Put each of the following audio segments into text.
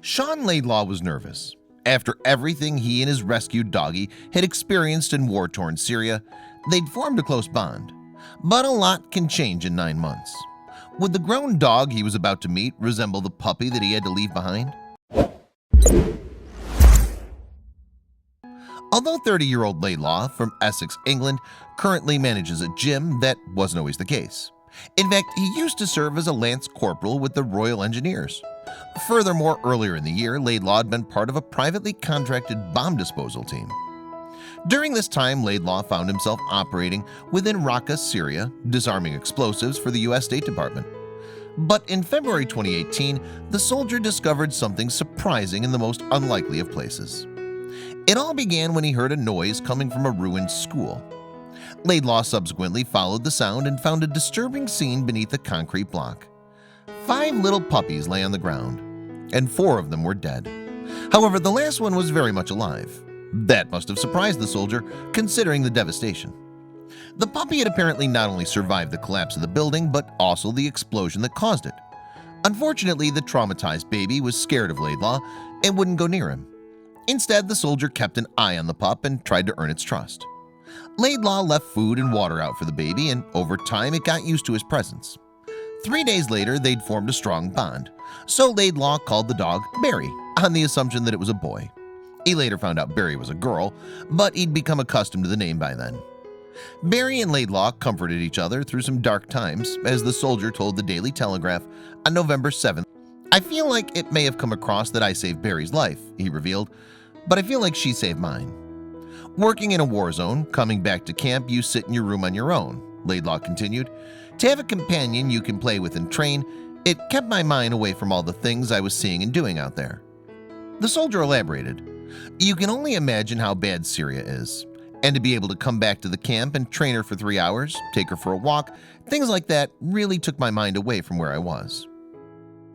Sean Laidlaw was nervous. After everything he and his rescued doggie had experienced in war-torn Syria, they'd formed a close bond. But a lot can change in 9 months. Would the grown dog he was about to meet resemble the puppy that he had to leave behind? Although 30-year-old Laidlaw from Essex, England, currently manages a gym, that wasn't always the case. In fact, he used to serve as a lance corporal with the Royal Engineers. Furthermore, earlier in the year, Laidlaw had been part of a privately contracted bomb disposal team. During this time, Laidlaw found himself operating within Raqqa, Syria, disarming explosives for the U.S. State Department. But in February 2018, the soldier discovered something surprising in the most unlikely of places. It all began when he heard a noise coming from a ruined school. Laidlaw subsequently followed the sound and found a disturbing scene beneath a concrete block. 5 little puppies lay on the ground, and 4 of them were dead. However, the last one was very much alive. That must have surprised the soldier, considering the devastation. The puppy had apparently not only survived the collapse of the building, but also the explosion that caused it. Unfortunately, the traumatized baby was scared of Laidlaw and wouldn't go near him. Instead, the soldier kept an eye on the pup and tried to earn its trust. Laidlaw left food and water out for the baby, and over time it got used to his presence. 3 days later, they'd formed a strong bond, so Laidlaw called the dog Barry on the assumption that it was a boy. He later found out Barry was a girl, but he'd become accustomed to the name by then. Barry and Laidlaw comforted each other through some dark times, as the soldier told the Daily Telegraph on November 7th. "I feel like it may have come across that I saved Barry's life," he revealed, "but I feel like she saved mine." "Working in a war zone, coming back to camp, you sit in your room on your own," Laidlaw continued. "To have a companion you can play with and train, it kept my mind away from all the things I was seeing and doing out there." The soldier elaborated, "You can only imagine how bad Syria is, and to be able to come back to the camp and train her for 3 hours, take her for a walk, things like that really took my mind away from where I was.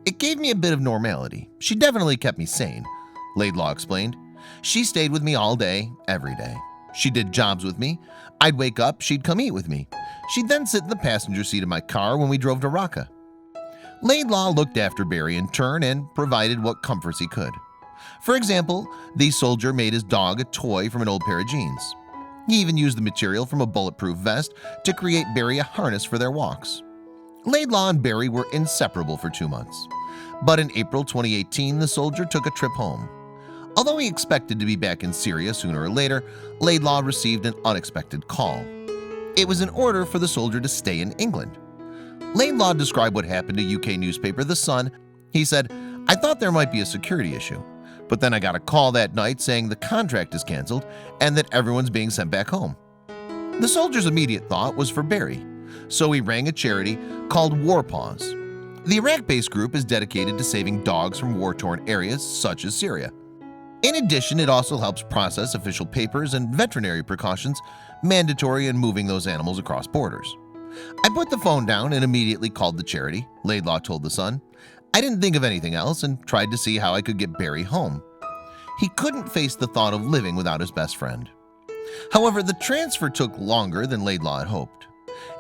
It gave me a bit of normality. She definitely kept me sane," Laidlaw explained. "She stayed with me all day, every day. She did jobs with me. I'd wake up, she'd come eat with me. She'd then sit in the passenger seat of my car when we drove to Raqqa." Laidlaw looked after Barry in turn and provided what comforts he could. For example, the soldier made his dog a toy from an old pair of jeans. He even used the material from a bulletproof vest to create Barry a harness for their walks. Laidlaw and Barry were inseparable for 2 months. But in April 2018, the soldier took a trip home. Although he expected to be back in Syria sooner or later, Laidlaw received an unexpected call. It was an order for the soldier to stay in England. Laidlaw described what happened to UK newspaper The Sun. He said, "I thought there might be a security issue, but then I got a call that night saying the contract is canceled and that everyone's being sent back home." The soldier's immediate thought was for Barry, so he rang a charity called War Paws. The Iraq-based group is dedicated to saving dogs from war-torn areas such as Syria. In addition, it also helps process official papers and veterinary precautions mandatory in moving those animals across borders. "I put the phone down and immediately called the charity," Laidlaw told The Sun. "I didn't think of anything else and tried to see how I could get Barry home." He couldn't face the thought of living without his best friend. However, the transfer took longer than Laidlaw had hoped.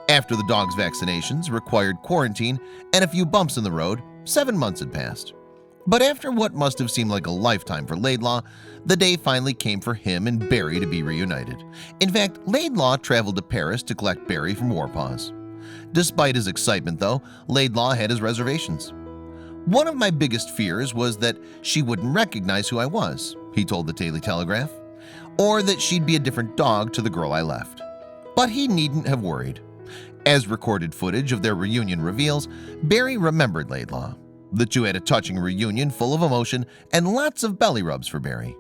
After the dog's vaccinations, required quarantine, and a few bumps in the road, 7 months had passed. But after what must have seemed like a lifetime for Laidlaw, the day finally came for him and Barry to be reunited. In fact, Laidlaw traveled to Paris to collect Barry from War Paws. Despite his excitement, though, Laidlaw had his reservations. "One of my biggest fears was that she wouldn't recognize who I was," he told the Daily Telegraph, "or that she'd be a different dog to the girl I left." But he needn't have worried. As recorded footage of their reunion reveals, Barry remembered Laidlaw. The two had a touching reunion full of emotion and lots of belly rubs for Barry.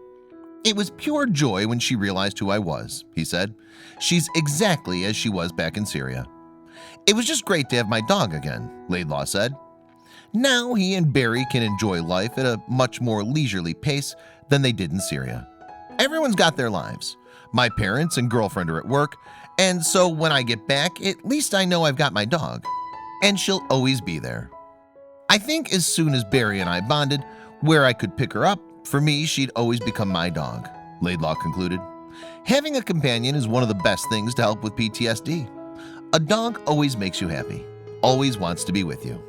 "It was pure joy when she realized who I was," he said. "She's exactly as she was back in Syria." "It was just great to have my dog again," Laidlaw said. Now he and Barry can enjoy life at a much more leisurely pace than they did in Syria. "Everyone's got their lives. My parents and girlfriend are at work, and so when I get back, at least I know I've got my dog. And she'll always be there. I think as soon as Barry and I bonded, where I could pick her up, for me she'd always become my dog," Laidlaw concluded. Having a companion is one of the best things to help with PTSD. A dog always makes you happy, always wants to be with you.